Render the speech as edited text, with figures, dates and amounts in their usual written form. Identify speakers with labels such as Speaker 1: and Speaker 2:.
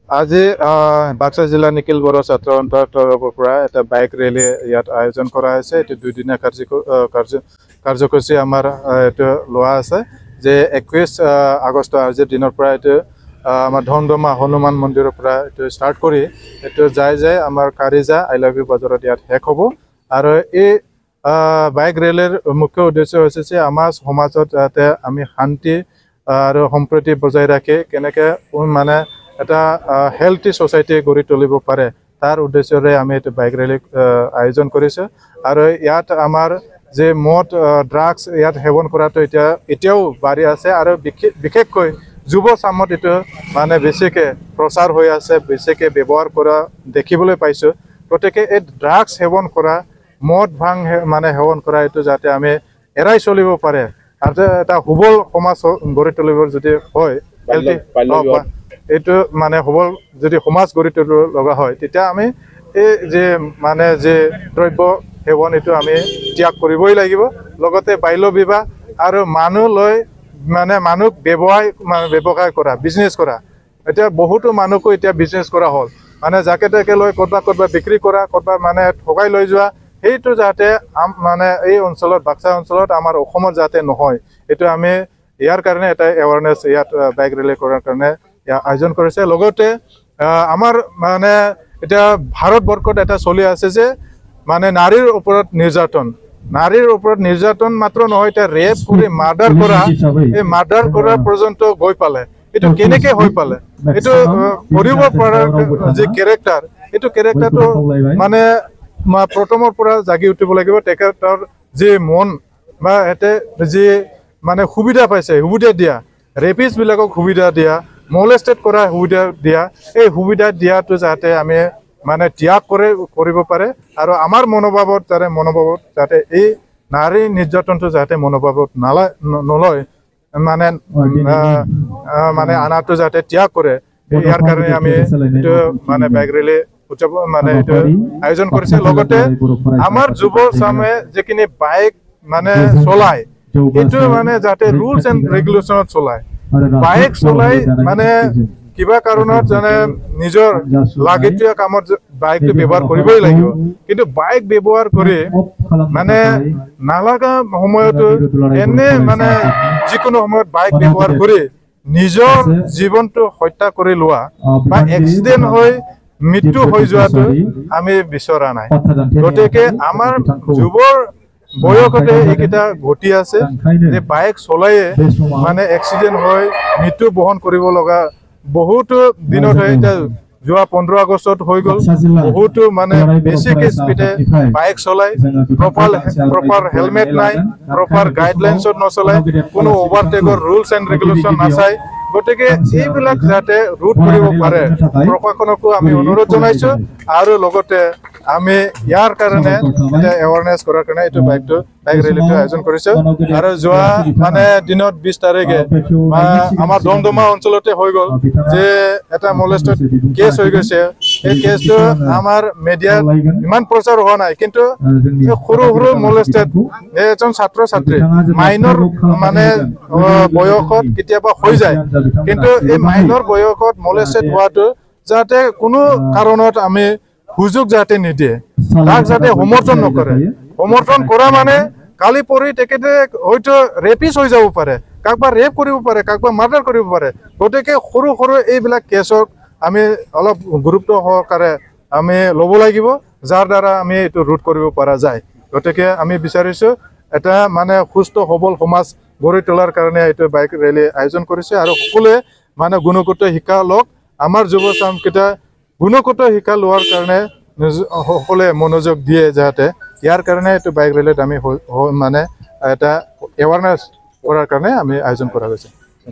Speaker 1: আজি বাক্সা জিলা নিখিল বড়ো ছাত্ৰ সন্থাৰ তৰফৰ পৰা এটা বাইক ৰেলী ইয়াত আয়োজন কৰা হৈছে। এইটো দুদিনীয়া কাৰ্যসূচী আমাৰ এইটো লোৱা আছে যে 21 আগষ্ট আজিৰ দিনৰ পৰা এইটো আমাৰ ধমধমা হনুমান মন্দিৰৰ পৰা এইটো ষ্টাৰ্ট কৰি এইটো যায় আমাৰ কাৰিজা আই লাভ ইউ বজাৰত ইয়াত শেষ হ'ব। আৰু এই বাইক ৰেলীৰ মুখ্য উদ্দেশ্য হৈছে যে আমাৰ সমাজত যাতে আমি শান্তি আৰু সম্প্ৰীতি বজাই ৰাখি কেনেকৈ মানে এটা হেলথি সোসাইটি গড়ি তুলিব পাৰে তাৰ উদ্দেশ্যৰে আমি এইটো বাইক ৰেলী আয়োজন কৰিছোঁ। আৰু ইয়াত আমাৰ যে মদ ড্ৰাগছ ইয়াত সেৱন কৰাটো এতিয়াও বাঢ়ি আছে আৰু বিশেষকৈ যুৱ চামত এইটো মানে বেছিকৈ প্ৰচাৰ হৈ আছে, বেছিকৈ ব্যৱহাৰ কৰা দেখিবলৈ পাইছোঁ। গতিকে এই ড্ৰাগছ সেৱন কৰা মদ ভাং মানে সেৱন কৰা এইটো যাতে আমি এৰাই চলিব পাৰে আৰু এটা সবল সমাজ গঢ়ি তুলিব যদি হয় এইটো মানে সবল যদি সমাজ গঢ়ি তুলিব লগা হয় তেতিয়া আমি এই যে মানে যে দ্ৰব্য সেৱন এইটো আমি ত্যাগ কৰিবই লাগিব। লগতে বাল্য বিবাহ আৰু মানুহ লৈ মানে মানুহ ব্যৱসায় কৰা বিজনেছ কৰা এতিয়া বহুতো মানুহকো এতিয়া বিজনেছ কৰা হ'ল মানে যাকে তাকে লৈ ক'ৰবাত বিক্ৰী কৰা ক'ৰবাত মানে ঠগাই লৈ যোৱা সেইটো যাতে মানে এই অঞ্চলত বাক্সা অঞ্চলত আমাৰ অসমত যাতে নহয় এইটো আমি ইয়াৰ কাৰণে এটা এৱাৰনেছ ইয়াত বাইক ৰেলী কৰাৰ কাৰণে আয়োজন কৰিছে। লগতে আমাৰ মানে এতিয়া ভাৰতবৰ্ষত এটা চলি আছে যে মানে নাৰীৰ ওপৰত নিৰ্যাতন মাত্ৰ নহয়, এতিয়া ৰেপ কৰি মাৰ্ডাৰ কৰা এই মাৰ্ডাৰ কৰা পৰ্যন্ত গৈ পালে এইটো কেনেকৈ হৈ পালে এইটো কৰিব পৰা যি কেৰেক্টাৰ এইটো কেৰেক্টাৰটো মানে প্ৰথমৰ পৰা জাগি উঠিব লাগিব। তেখেতৰ যি মন বা এতে যি মানে সুবিধা পাইছে সুবিধা দিয়া ৰেপিষ্টবিলাকক সুবিধা দিয়া মলেষ্টেড কৰা সুবিধা দিয়া এই সুবিধা দিয়াটো যাতে আমি মানে ত্যাগ কৰিব পাৰে আৰু আমাৰ মনোভাৱত যাতে এই নাৰী নিৰ্যাতনটো যাতে মনোভাৱত নলয় মানে আনাটো যাতে ত্যাগ কৰে ইয়াৰ কাৰণে আমি এইটো মানে বাইক ৰেলী উদযাপন মানে এইটো আয়োজন কৰিছে। লগতে আমাৰ যুৱ চামে যিখিনি বাইক মানে চলায় এইটো মানে যাতে ৰুলছ এণ্ড ৰেগুলেশ্যনত চলায় বাইক চলাই মানে কিবা কাৰণত যেনে নিজৰ লাগতীয়া কামত বাইকটো ব্যৱহাৰ কৰিবই লাগিব, কিন্তু বাইক ব্যৱহাৰ কৰি মানে নালাগা সময়তো এনে মানে যিকোনো সময়ত বাইক ব্যৱহাৰ কৰি নিজৰ জীৱনটো হত্যা কৰি লোৱা বা এক্সিডেণ্ট হৈ মৃত্যু হৈ যোৱাটো আমি বিচৰা নাই। গতিকে আমাৰ যুৱৰ বয়সতে এইকেইটা ঘটি আছে যে বাইক চলায়ে মানে এক্সিডেণ্ট হৈ মৃত্যু বহন কৰিব লগা বহুতো দিনত এতিয়া যোৱা 15 আগষ্টত হৈ গ'ল। বহুতো মানে বেছিকৈ স্পীডে বাইক চলাই প্ৰপাৰ হেলমেট নাই, প্ৰপাৰ গাইডলাইনছত নচলায়, কোনো অভাৰটেকৰ ৰুলছ এণ্ড ৰেগুলেশ্যন নাচায়। গতিকে এইবিলাক যাতে ৰোধ কৰিব পাৰে প্ৰশাসনকো আমি অনুৰোধ জনাইছোঁ। আৰু লগতে আমি ইয়াৰ কাৰণে এটা এৱাৰনেছ কৰাৰ কাৰণে এইটো বাইক ৰেলীটো আয়োজন কৰিছোঁ। আৰু যোৱা মানে দিনত 20 তাৰিখে আমাৰ দমদমা অঞ্চলতে হৈ গ'ল যে এটা মলেষ্টেড কেছ হৈ গৈছে। এই কেছটো আমাৰ মিডিয়াত ইমান প্ৰচাৰ হোৱা নাই, কিন্তু সৰু মলেষ্টেড এজন ছাত্ৰ ছাত্ৰী মাইনৰ মানে বয়সত কেতিয়াবা হৈ যায়, কিন্তু এই মাইনৰ বয়সত মলেষ্টেড হোৱাটো যাতে কোনো কাৰণত আমি সুযোগ যাতে নিদিয়ে, তাক যাতে সমৰ্থন নকৰে। সমৰ্থন কৰা মানে কালি পৰি তেখেতে হয়তো ৰেপিষ্ট হৈ যাব পাৰে, কাৰোবাক ৰেপ কৰিব পাৰে, কাৰোবাক মাৰ্ডাৰ কৰিব পাৰে। গতিকে সৰু এইবিলাক কেছক আমি অলপ গুৰুত্ব সহকাৰে আমি ল'ব লাগিব, যাৰ দ্বাৰা আমি এইটো ৰোধ কৰিব পৰা যায়। গতিকে আমি বিচাৰিছোঁ এটা মানে সুস্থ সবল সমাজ গঢ়ি তোলাৰ কাৰণে এইটো বাইক ৰেলী আয়োজন কৰিছে। আৰু সকলোৱে মানে গুণগত শিক্ষা লওক, আমাৰ যুৱ চামকেইটা গুণগত শিক্ষা লোৱাৰ কাৰণে সকলোৱে মনোযোগ দিয়ে যাতে ইয়াৰ কাৰণে এইটো বাইক ৰেলীত আমি মানে এটা এৱাৰনেছ কৰাৰ কাৰণে আমি আয়োজন কৰা হৈছে।